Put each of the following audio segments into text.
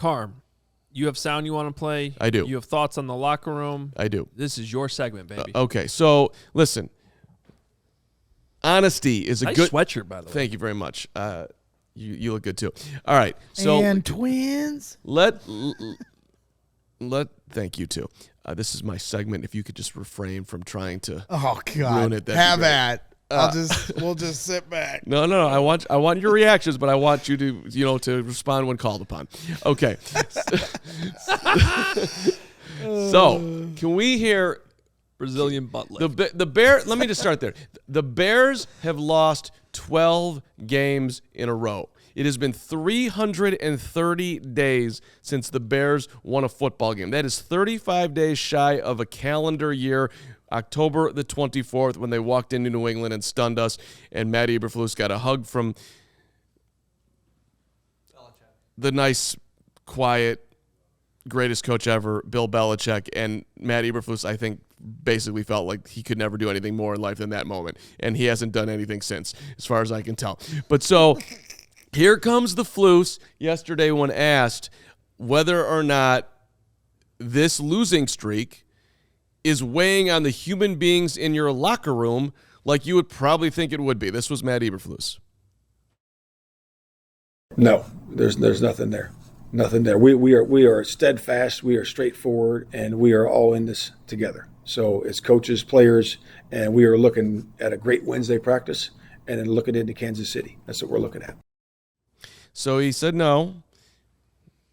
Carm, you have sound you want to play. I do. You have thoughts on the locker room. I do. This is your segment, baby. Okay, so listen. Honesty is a nice good sweatshirt, by the way. Thank you very much. You look good too. All right, so and twins. Thank you too. This is my segment. If you could just refrain from trying to ruin it, have at. We'll just sit back. No. I want your reactions, but I want you to respond when called upon. Okay. So can we hear Brazilian butt lift. the Bear? Let me just start there. The Bears have lost 12 games in a row. It has been 330 days since the Bears won a football game. That is 35 days shy of a calendar year. October the 24th, when they walked into New England and stunned us, and Matt Eberflus got a hug from the nice, quiet, greatest coach ever, Bill Belichick, and Matt Eberflus, I think, basically felt like he could never do anything more in life than that moment, and he hasn't done anything since, as far as I can tell. But so here comes the Flus yesterday when asked whether or not this losing streak is weighing on the human beings in your locker room like you would probably think it would be. This was Matt Eberflus. No, there's nothing there. Nothing there. We are steadfast, we are straightforward, and we are all in this together. So it's coaches, players, and we are looking at a great Wednesday practice and then looking into Kansas City. That's what we're looking at. So he said no.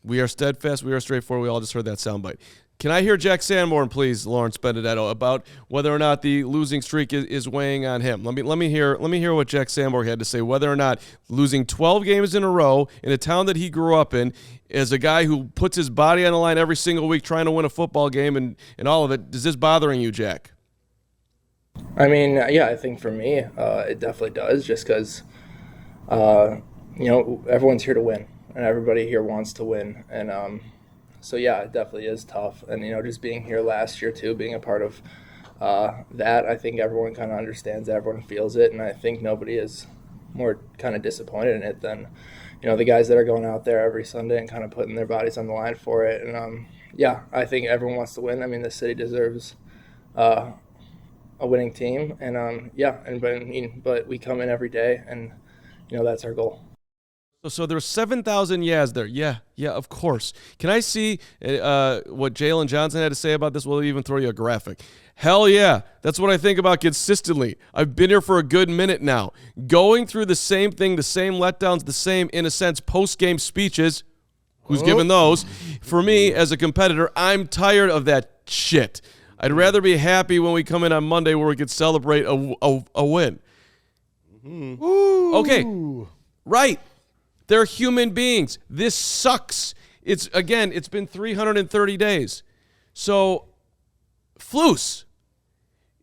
We are steadfast, we are straightforward. We all just heard that soundbite. Can I hear Jack Sanborn, please, Lawrence Benedetto, about whether or not the losing streak is weighing on him? Let me hear what Jack Sanborn had to say, whether or not losing 12 games in a row in a town that he grew up in, as a guy who puts his body on the line every single week trying to win a football game and all of it. Is this bothering you, Jack? I mean, yeah, I think for me, it definitely does, just because, everyone's here to win, and everybody here wants to win, and so, yeah, it definitely is tough. And, just being here last year, too, being a part of that, I think everyone kind of understands it, everyone feels it, and I think nobody is more kind of disappointed in it than, the guys that are going out there every Sunday and kind of putting their bodies on the line for it. And, yeah, I think everyone wants to win. I mean, the city deserves a winning team. And, but we come in every day, and, that's our goal. So there's 7,000 yeahs there. Yeah, of course. Can I see what Jalen Johnson had to say about this? We'll even throw you a graphic. Hell yeah. That's what I think about consistently. I've been here for a good minute now. Going through the same thing, the same letdowns, the same, in a sense, post-game speeches. Who's given those? For me, as a competitor, I'm tired of that shit. I'd rather be happy when we come in on Monday where we could celebrate a win. Mm-hmm. Okay. Right. They're human beings. This sucks. It's been 330 days. So, Flus,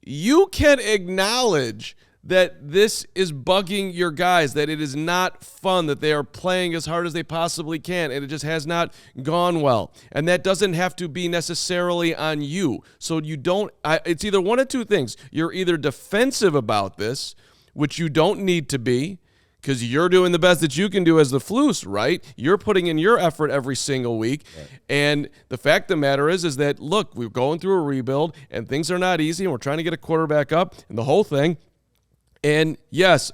you can acknowledge that this is bugging your guys, that it is not fun, that they are playing as hard as they possibly can, and it just has not gone well. And that doesn't have to be necessarily on you. So it's either one of two things. You're either defensive about this, which you don't need to be, because you're doing the best that you can do as the Flus, right? You're putting in your effort every single week. Right. And the fact of the matter is that, look, we're going through a rebuild, and things are not easy, and we're trying to get a quarterback up, and the whole thing. And, yes,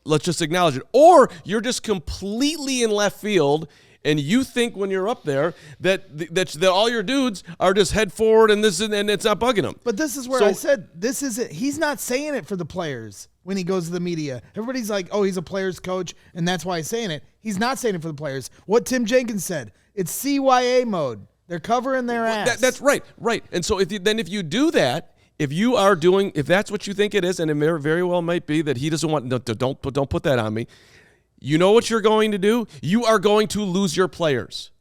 let's just acknowledge it. Or you're just completely in left field, and you think when you're up there that all your dudes are just head forward and it's not bugging them. But this is where I said this is it. He's not saying it for the players when he goes to the media. Everybody's like, oh, he's a player's coach, and that's why he's saying it. He's not saying it for the players. What Tim Jenkins said, it's CYA mode. They're covering their ass. That's right. And so if you do that, if that's what you think it is, and it very well might be that he doesn't want, don't put that on me. You know what you're going to do? You are going to lose your players.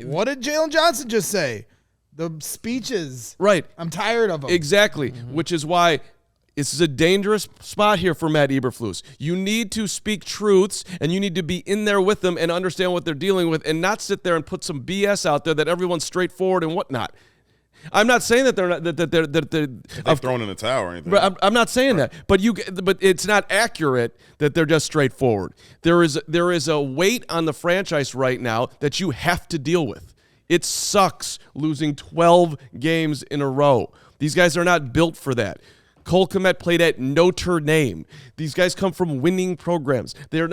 What did Jalen Johnson just say? The speeches. Right. I'm tired of them. Exactly, which is why this is a dangerous spot here for Matt Eberflus. You need to speak truths, and you need to be in there with them and understand what they're dealing with and not sit there and put some BS out there that everyone's straightforward and whatnot. I'm not saying that they're not that they're They've thrown in the towel or anything. But I'm not saying that. But it's not accurate that they're just straightforward. There is a weight on the franchise right now that you have to deal with. It sucks losing 12 games in a row. These guys are not built for that. Cole Kmet played at Notre Dame. These guys come from winning programs. They've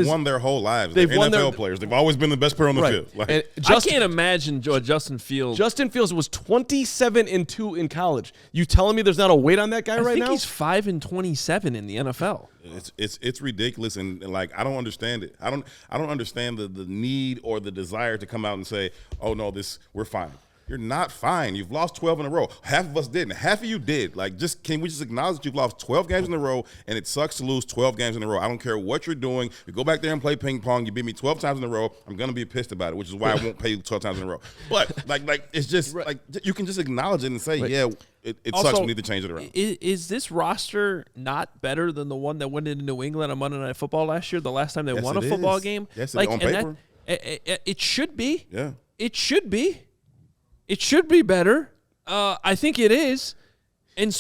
won their whole lives. They're NFL players. They've always been the best player on the field. Like, I can't imagine Justin Fields. Justin Fields was 27-2 in college. You telling me there's not a weight on that guy right now? I think he's 5-27 in the NFL. It's ridiculous, and like I don't understand it. I don't understand the need or the desire to come out and say, "Oh no, we're fine." You're not fine. You've lost 12 in a row. Half of us didn't. Half of you did. Like, can we just acknowledge that you've lost 12 games in a row, and it sucks to lose 12 games in a row. I don't care what you're doing. You go back there and play ping pong. You beat me 12 times in a row. I'm gonna be pissed about it, which is why I won't pay you 12 times in a row. But like it's just like you can just acknowledge it and say, yeah, it also, sucks. We need to change it around. Is this roster not better than the one that went into New England on Monday Night Football last year? The last time they won a football game. Yes, on paper. It should be. Yeah, it should be. It should be better. I think it is. And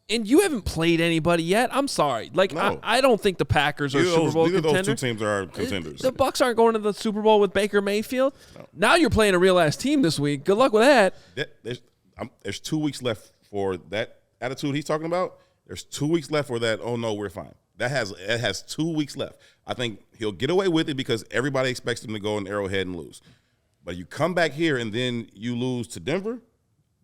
you haven't played anybody yet. I'm sorry. Like, no. I don't think the Packers are Super Bowl contenders. Neither of those two teams are contenders. The Bucs aren't going to the Super Bowl with Baker Mayfield. No. Now you're playing a real-ass team this week. Good luck with that. There's 2 weeks left for that attitude he's talking about. There's 2 weeks left for that, oh, no, we're fine. It has 2 weeks left. I think he'll get away with it because everybody expects him to go in Arrowhead and lose. But you come back here and then you lose to Denver.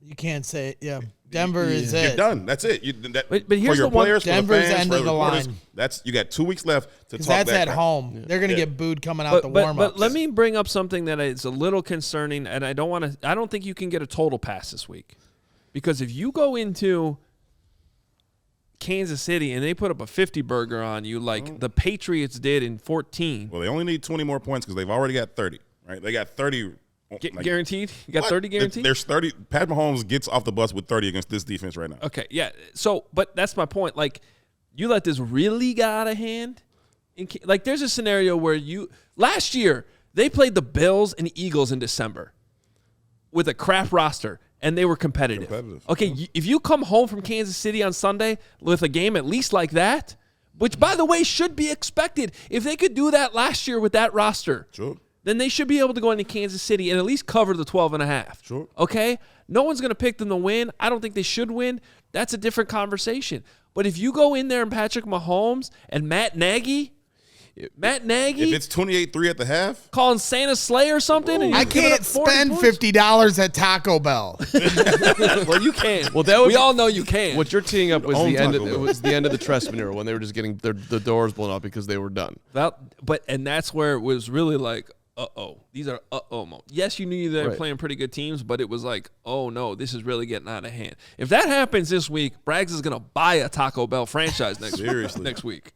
You can't say it. Yeah, Denver is it. You're done. That's it. But here's for your players, Denver's for the fans, end for of the reporters, line. You got 2 weeks left to talk. That's at home. They're going to get booed coming out the warm-ups. But let me bring up something that is a little concerning, and I don't think you can get a total pass this week, because if you go into Kansas City and they put up a 50 burger on you like the Patriots did in 14. Well, they only need 20 more points because they've already got 30. Right? They got 30. Guaranteed? You got 30 guaranteed? There's 30. Pat Mahomes gets off the bus with 30 against this defense right now. Okay, yeah. So, but that's my point. Like, you let this really get out of hand. Like, there's a scenario where last year, they played the Bills and Eagles in December with a crap roster, and they were competitive. Okay, if you come home from Kansas City on Sunday with a game at least like that, which, by the way, should be expected. If they could do that last year with that roster. Sure. Then they should be able to go into Kansas City and at least cover the 12.5. Sure. Okay? No one's going to pick them to win. I don't think they should win. That's a different conversation. But if you go in there and Patrick Mahomes and Matt Nagy, if it's 28-3 at the half, calling Santa Slay or something, and I can't spend $50 at Taco Bell. Well, you can. Well, we all know you can. What you're teeing up was the end of the Trestman era when they were just getting the doors blown off because they were done. And that's where it was really like, these are moments. Yes, you knew they were playing pretty good teams, but it was like, oh no, this is really getting out of hand. If that happens this week, Braggs is going to buy a Taco Bell franchise next week.